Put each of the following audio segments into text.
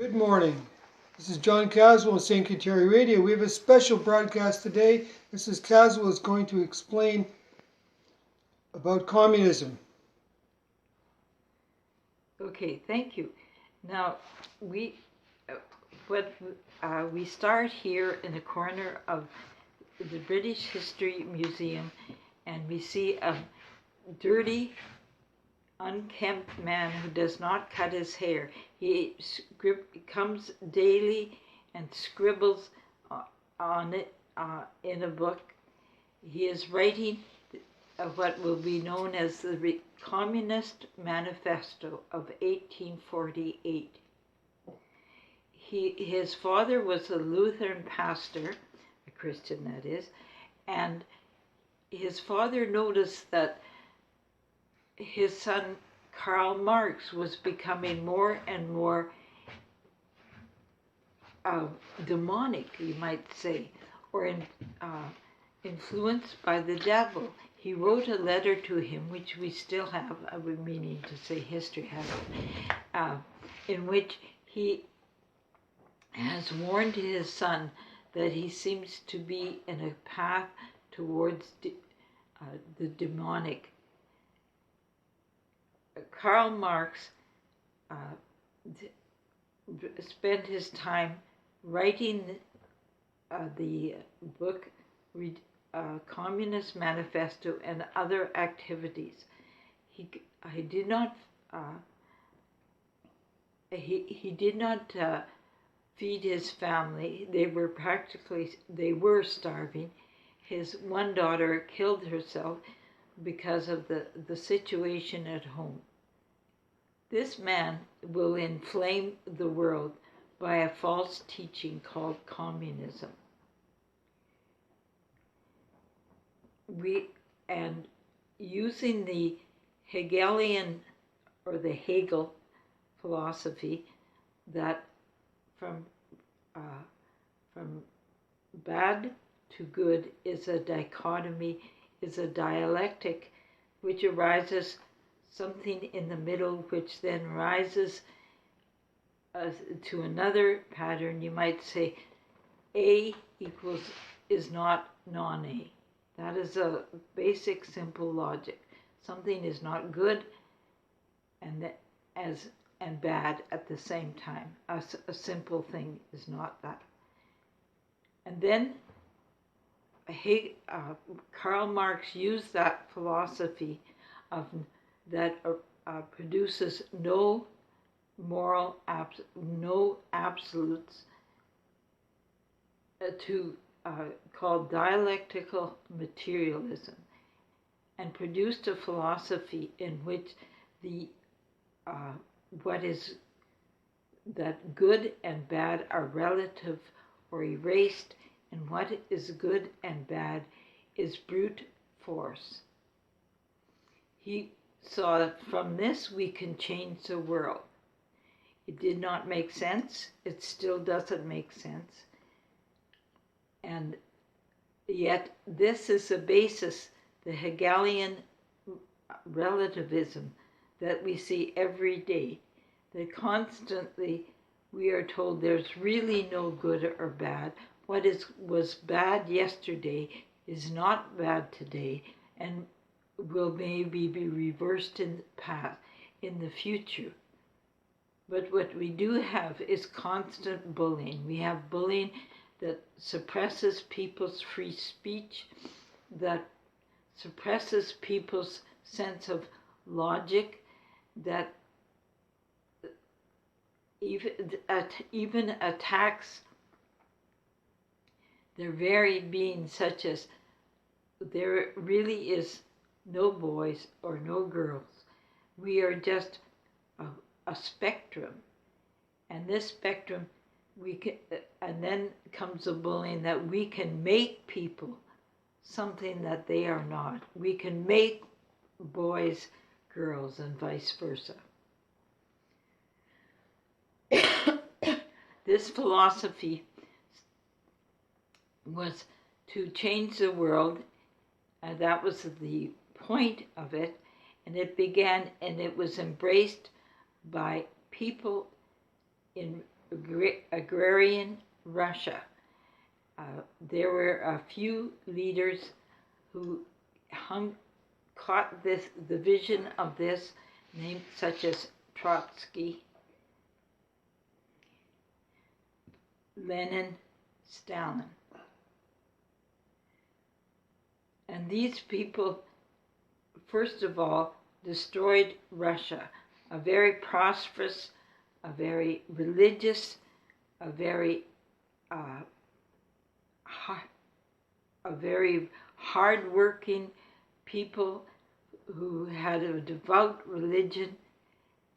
Good morning. This is John Caswell of St. Kateri Radio. We have a special broadcast today. Mrs. Caswell is going to explain about communism. Okay, thank you. Now, we start here in the corner of the British History Museum, and we see a dirty, unkempt man who does not cut his hair. He comes daily and scribbles on it in a book. He is writing what will be known as the Communist Manifesto of 1848. His father was a Lutheran pastor, a Christian that is, and his father noticed that his son Karl Marx was becoming more and more demonic, you might say, or influenced by the devil. He wrote a letter to him, which we still have, I was meaning to say history has it, in which he has warned his son that he seems to be in a path towards the demonic. Karl Marx spent his time writing the book Communist Manifesto and other activities. He did not feed his family. They were starving. His one daughter killed herself because of the situation at home. This man will inflame the world by a false teaching called communism. And using the Hegelian or the Hegel philosophy that from bad to good is a dichotomy, is a dialectic which arises something in the middle, which then rises to another pattern. You might say A is not non-A. That is a basic, simple logic. Something is not good and bad at the same time. A simple thing is not that. And then Karl Marx used that philosophy that produces no absolutes called dialectical materialism, and produced a philosophy in which what is that good and bad are relative or erased, and what is good and bad is brute force. He saw that from this we can change the world. It did not make sense. It still doesn't make sense. And yet this is the basis, the Hegelian relativism that we see every day, that constantly we are told there's really no good or bad. What was bad yesterday is not bad today, and will maybe be reversed in the future. But what we do have is constant bullying. We have bullying that suppresses people's free speech, that suppresses people's sense of logic, that even attacks their very being, such as there really is no boys or no girls. We are just a spectrum, and this spectrum and then comes the bullying that we can make people something that they are not. We can make boys girls and vice versa. This philosophy was to change the world, and that was the point of it, and it was embraced by people in agrarian Russia. There were a few leaders who caught the vision of this, named such as Trotsky, Lenin, Stalin. And these people, first of all, destroyed Russia, a very prosperous, a very religious, a very hard-working people who had a devout religion,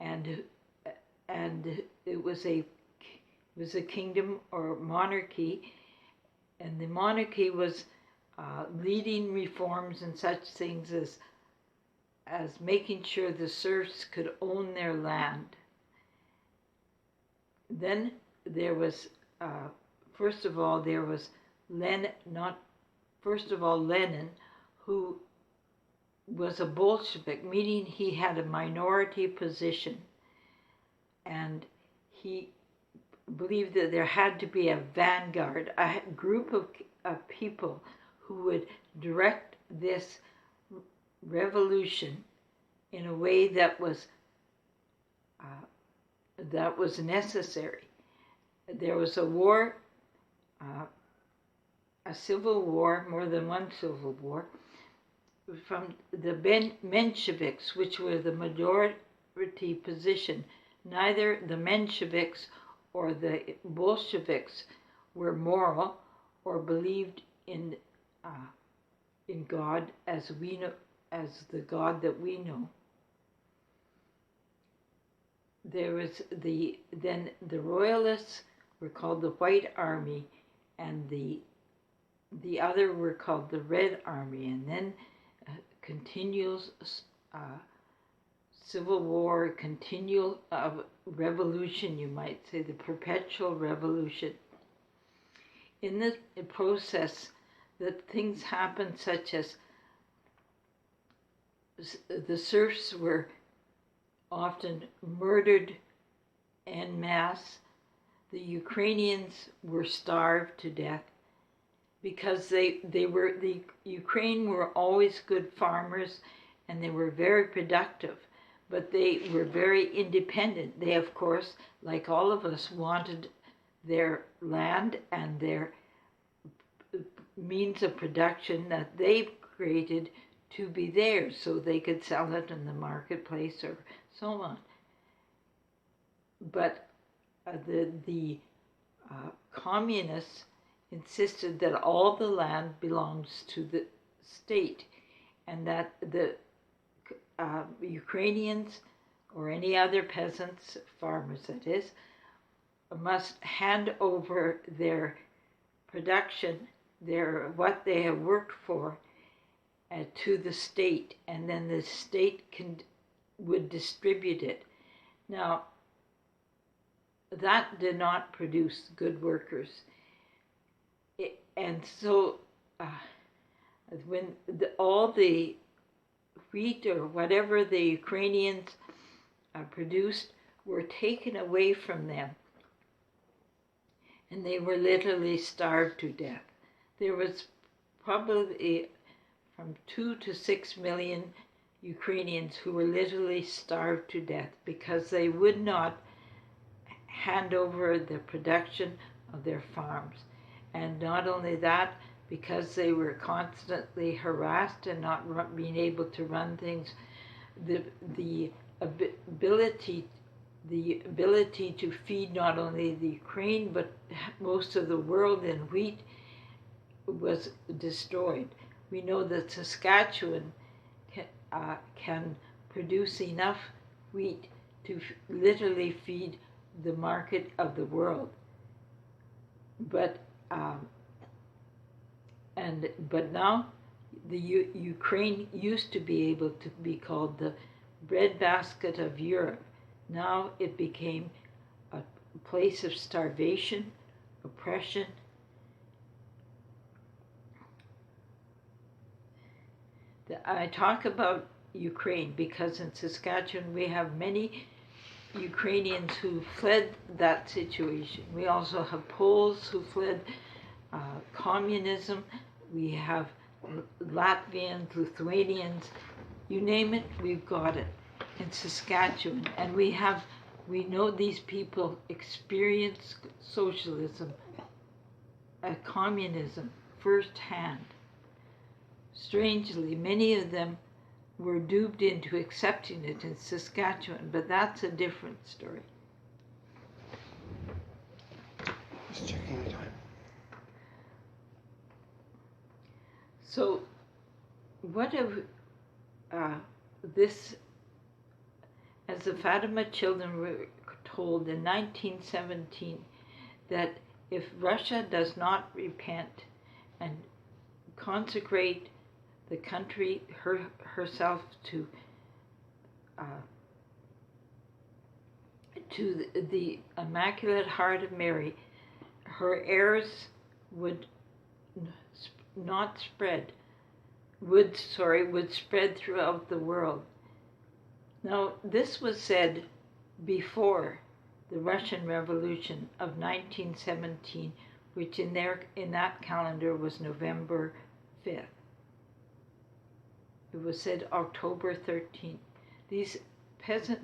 and it was a kingdom or monarchy, and the monarchy was leading reforms and such things as making sure the serfs could own their land. Then there was, first of all, Lenin, who was a Bolshevik, meaning he had a minority position, and he believed that there had to be a vanguard, a group of people who would direct this revolution in a way that was necessary. There was a war, a civil war, more than one civil war, from the Mensheviks, which were the majority position. Neither the Mensheviks or the Bolsheviks were moral or believed in God as we know, as the God that we know. There was then the Royalists were called the White Army, and the other were called the Red Army, and then continual civil war, continual revolution, you might say, the perpetual revolution. In the process, that things happened such as the serfs were often murdered en masse. The Ukrainians were starved to death because the Ukraine were always good farmers, and they were very productive, but they were very independent. They, of course, like all of us, wanted their land and their means of production that they created to be theirs, so they could sell it in the marketplace or so on. But the communists insisted that all the land belongs to the state, and that the Ukrainians or any other peasants, farmers that is, must hand over their production, what they have worked for, to the state, and then the state would distribute it. Now, that did not produce good workers. And so when all the wheat or whatever the Ukrainians produced were taken away from them, and they were literally starved to death. There was probably from 2 to 6 million Ukrainians who were literally starved to death because they would not hand over the production of their farms. And not only that, because they were constantly harassed and not being able to run things, the ability to feed not only the Ukraine but most of the world in wheat was destroyed. We know that Saskatchewan can produce enough wheat to literally feed the market of the world. But now the Ukraine used to be able to be called the breadbasket of Europe. Now it became a place of starvation, oppression. I talk about Ukraine because in Saskatchewan we have many Ukrainians who fled that situation. We also have Poles who fled communism. We have Latvians, Lithuanians, you name it, we've got it in Saskatchewan. And we know these people experience socialism, communism firsthand. Strangely, many of them were duped into accepting it in Saskatchewan, but that's a different story. Just checking the time. So, what have this, as the Fatima children were told in 1917, that if Russia does not repent and consecrate the country herself to the Immaculate Heart of Mary, her heirs would spread throughout the world. Now, this was said before the Russian Revolution of 1917, which in that calendar was November 5th. It was said October 13th. These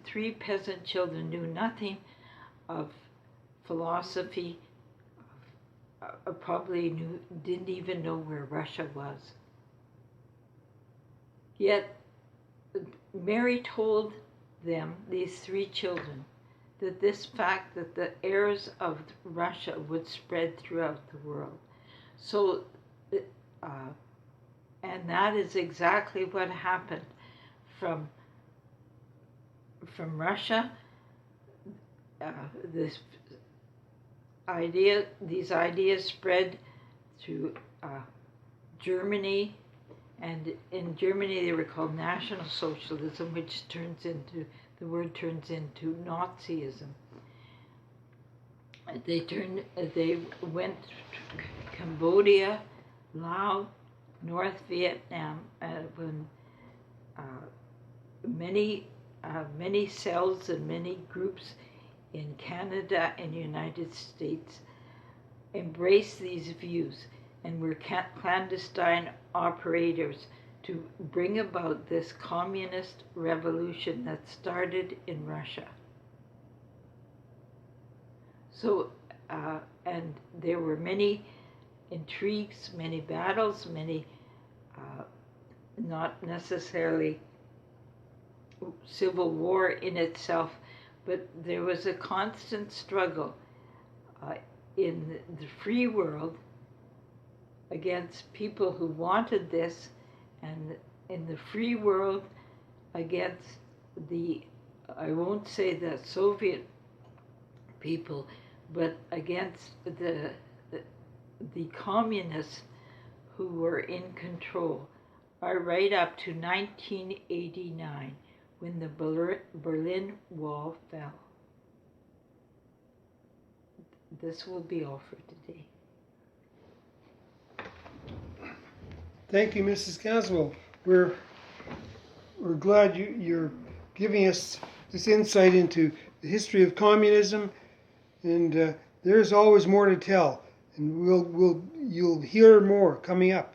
three peasant children knew nothing of philosophy, didn't even know where Russia was. Yet Mary told them, these three children, that this fact that the heirs of Russia would spread throughout the world. So, and that is exactly what happened from Russia. These ideas spread through Germany, and in Germany they were called National Socialism, which the word turns into Nazism. They went to Cambodia, Laos, North Vietnam, when many cells and many groups in Canada and United States embraced these views and were clandestine operators to bring about this communist revolution that started in Russia. So, and there were many intrigues, many battles, many not necessarily civil war in itself, but there was a constant struggle in the free world against people who wanted this, and in the free world against I won't say the Soviet people, but against the communists who were in control, right up to 1989, when the Berlin Wall fell. This will be all for today. Thank you, Mrs. Caswell. We're glad you're giving us this insight into the history of communism, and there's always more to tell, and you'll hear more coming up.